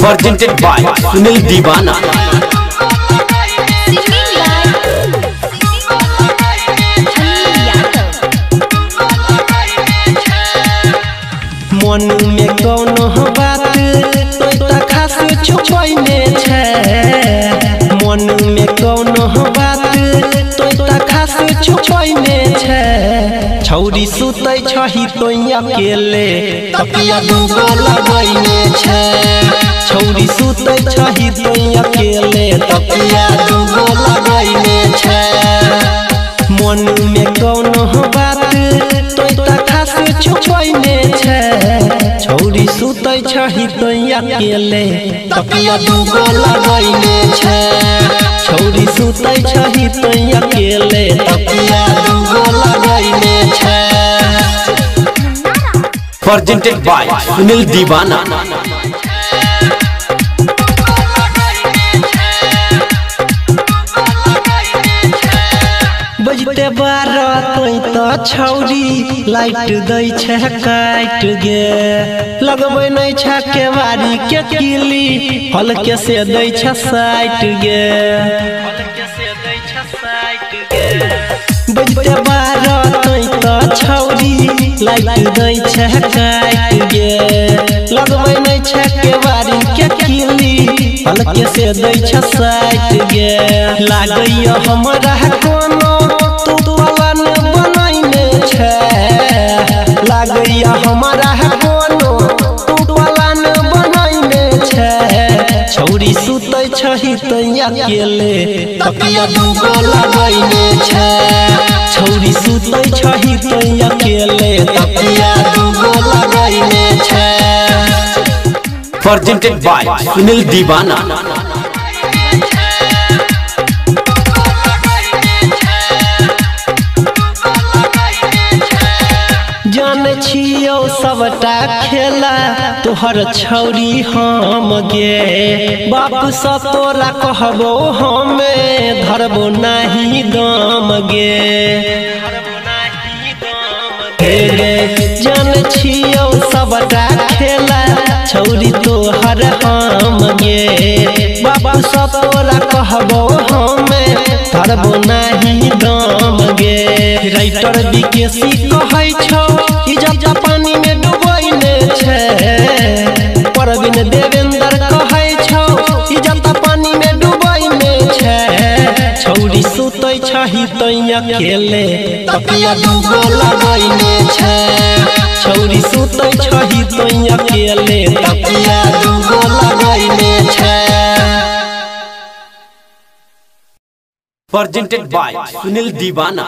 presented by Sunil Divana। मन में कौनो बात तो खास छुपैने छे, मन में कौनो बात तो खास छुपैने छे। छौरी सुतै छही तो अकेले तकिया दूगो लगैने छे, छौरी सुतै छही तो अकेले तकिया दूगो लगैने छे। मन में कौनो बात तो खास छुपैने छे, छौरी सुतै छही तो अकेले तकिया दूगो लगैने छे, छौरी सुतै छही तो अकेले तकिया दूगो लगैने छे। Presented by Sunil Divana। बजते 12 तो छौरी लाइट दै छे काट गे, लगबै नै छे केवारी के किली हल्के से दै छे साइट गे। बजते 12 तो छौरी लाइट दै छे काट गे, लगबै नै छे केवारी के किली हल्के से दै छे साइट गे। लागैया हमरा कोनो लागैया हमारा कोनो टूटवाला न बनैने छे, छौरी सुतै छही तो अकेले तकिया दूगो लगैने छे, छौरी सुतै छही तो अकेले तकिया दूगो लगैने छे। Presented by Sunil Divana। जान छियो सबटा खेला तोहर छौरी हम गे, बाप से तोरा कहबो हमे धरबो नाही दाम गे। जान छियो सबटा खेला छौरी तोहर हम गे, बाप से तोरा कहबो हमे धरबो नाही दाम गे। राइटर विकेसी कहै छौ इज्जत पानी में डुबैने छे, परवीन देवेंद्र कहै छौ इज्जत पानी में डुबैने छे। छौरी सुतै छही तो अकेले तकिया दूगो लगैने छे, छौरी सुतै छही तो अकेले तकिया दूगो लगैने छे। Presented by Sunil Divana।